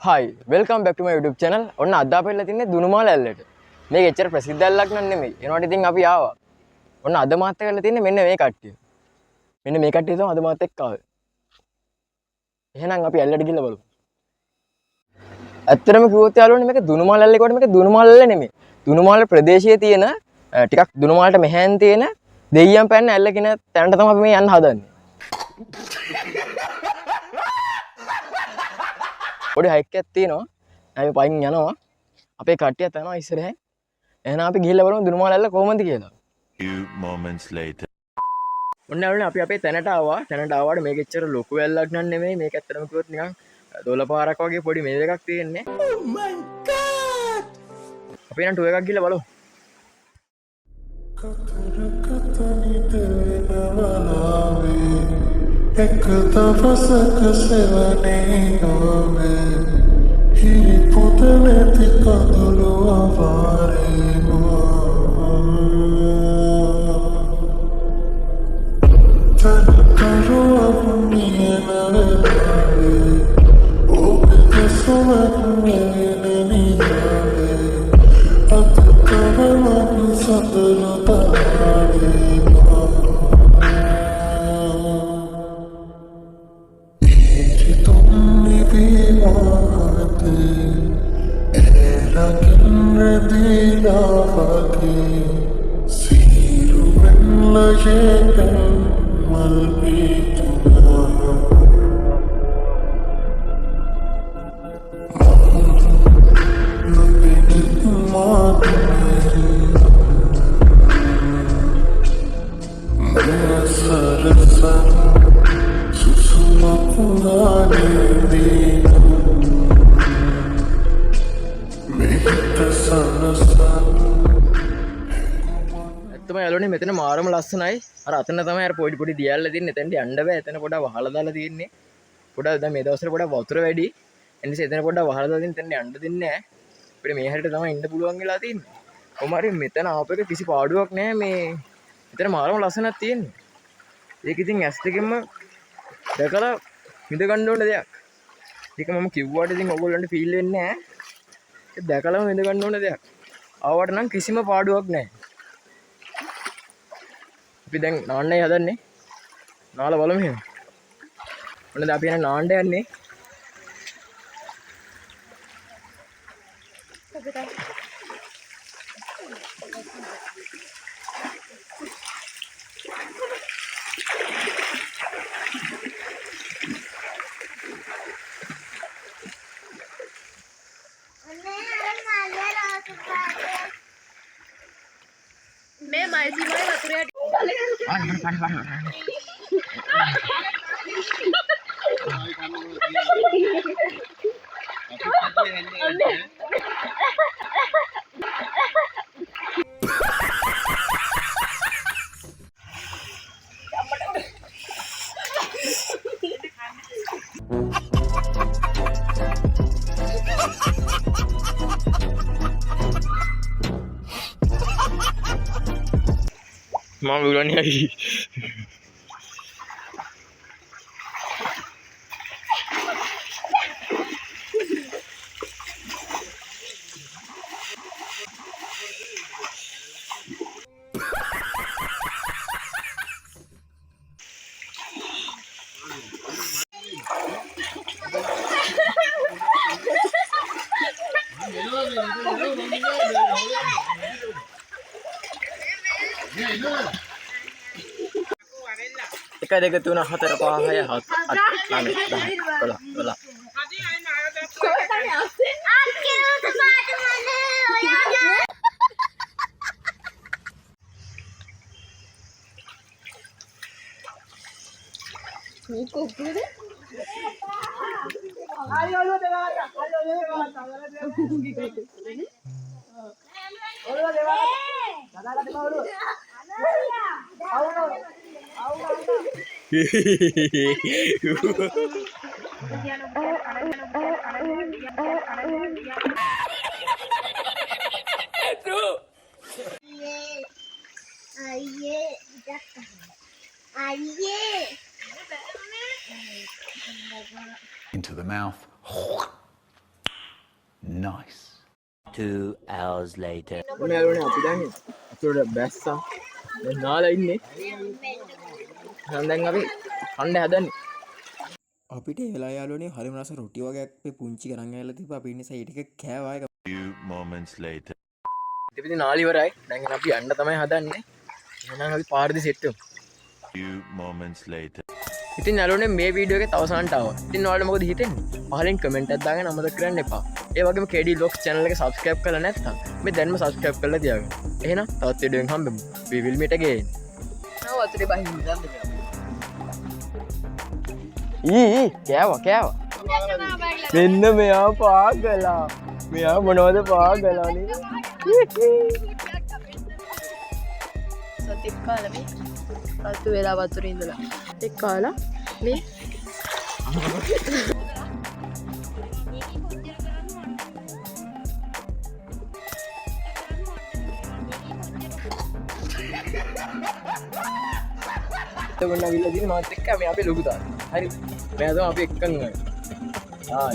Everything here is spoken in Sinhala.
Hi, welcome back to my YouTube channel. ඔන්න අද අපි ඉල්ල තින්නේ දුනුමාල ඇල්ලට. මේක එච්චර ප්‍රසිද්ධ ඇල්ලක් නන් නෙමෙයි. ඒනකොට ඉතින් අපි ආවා. ඔන්න අද මාත් එක්ක ඉල්ල තින්නේ මෙන්න මේ කට්ටිය. මෙන්න මේ කට්ටිය තමයි අද මාත් එක්ක ආවේ. එහෙනම් අපි ඇල්ලට ගිහිල්ලා බලමු. ඇත්තටම කිව්වොත් යාළුවනේ මේක දුනුමාල ඇල්ලේ කොට මේක දුනුමාල ඇල්ල නෙමෙයි. දුනුමාල ප්‍රදේශයේ තියෙන ටිකක් දුනුමාලට මෙහෙන් තියෙන දෙයියන් පැන්න ඇල්ල කියන තැනට තමයි අපි මේ යන්න හදන්නේ. පොඩි හයික් එකක් තියෙනවා. අපි පයින් යනවා. අපේ කට්ටියත් යනවා ඉස්සරහින්. එහෙනම් අපි ගිහිල්ලා බලමු දුනුමාල ඇල්ල කොහොමද කියලා. Few moments later. ඔන්න ඇල්ලනේ අපි අපේ තැනට ආවා. තැනට ආවාට මේක එච්චර ලොකු ඇල්ලක් නන් නෙමෙයි. මේක ඇත්තටම කිව්වොත් නිකන් දොළ පාරක් වගේ පොඩි මේල් එකක් තියෙන්නේ. Oh my god. අපි නම් ටුව එකක් ගිහිල්ලා බලමු. एक तपसक सेवने होवे ही पुतले तिका दुलो आवारे तन करो अपनी नवे ओ कसमत मेरे नहीं जावे अब कवमन सदलो तारे ඇත්තම මෙතන මාරම ලස්සනයි. අර අතන තමයි අර පොඩි පොඩි දියල්ල තියෙන්නේ. එතනට යන්න බෑ. එතන පොඩක් වහලා දාලා තියෙන්නේ. පොඩක් දැන් මේ දවස්වල පොඩක් වතුර වැඩි. ඒ නිසා එතන පොඩක් වහලා දාලා තියෙන එතන යන්න දෙන්නේ නැහැ. අපිට මේ හැරට තමයි ඉන්න පුළුවන් වෙලා තියෙන්නේ. කොහොම හරි මෙතන ආපු එක කිසි පාඩුවක් නැහැ. මේ මෙතන මාරම ලස්සනක් තියෙන්නේ. ඒක ඉතින් ඇස් දෙකෙන්ම දැකලා විඳ ගන්න ඕන දෙයක්. ඒක මම කිව්වට ඉතින් ඔයගොල්ලන්ට ෆීල් වෙන්නේ නැහැ. ඒක දැකලාම විඳ ගන්න ඕන දෙයක්. ආවට නම් කිසිම පාඩුවක් නැහැ. අපි දැන් නාන්නයි හදන්නේ. නාලා බලමු එහෙනම්. ඔන්න දැන් අපි යන නාන්න යන්නේ. मैं माइसी भाई वतुरे මම උලන්නේ ඇයි එක දෙක තුන හතර පහ හය හත් අට නව දහ 11 Into the mouth. Nice. 2 hours later. මේ යාළුවනේ අපි දැන් වතුරට බැස්සා. දැන් නාලා ඉන්නේ. දැන් අපි කණ්ඩ හදන්නේ. අපිට ඒ වෙලාව යාළුවනේ හරිම රස රොටි වගේක් මේ පුංචි කරන් ඇවිල්ලා තිබ්බා. අපි ඉන්නේ සයිඩ් එක කෑවා එක. Few moments later. ඉතින් නාලි ඉවරයි. දැන් අපි යන්න තමයි හදන්නේ. එහෙනම් අපි පාරදි සෙට් වෙමු. Few moments later. ඉතින් යාළුවනේ මේ වීඩියෝ එකේ අවසානට ආවා. ඉතින් ඔයාලට මොකද හිතෙන්නේ? පහලින් කමෙන්ට් එකක් දාගෙන අමතක කරන්න එපා. ඒ වගේම KD Vlogs channel එක subscribe කරලා නැත්නම් මේ දැන්ම subscribe කරලා තියාගන්න. එහෙනම් තවත් වීඩියෝ එකකින් හම්බෙමු. We will meet again. නෝ වතුරේ බහින්න දන්නේ කෑවා. මෙන්න මෙයා පාගලා. මෙයා මොනවද පාගලානේ? සතික් කාලා මේ අතු වෙලා වතුරේ ඉඳලා එක් කාලා මේ එතකොට නවිල්ලා දින මාත් එක්ක මේ අපේ ලොකු තාත්තා. හරි. මෙයා තමයි අපි එක්කන් ඉන්නේ. ආ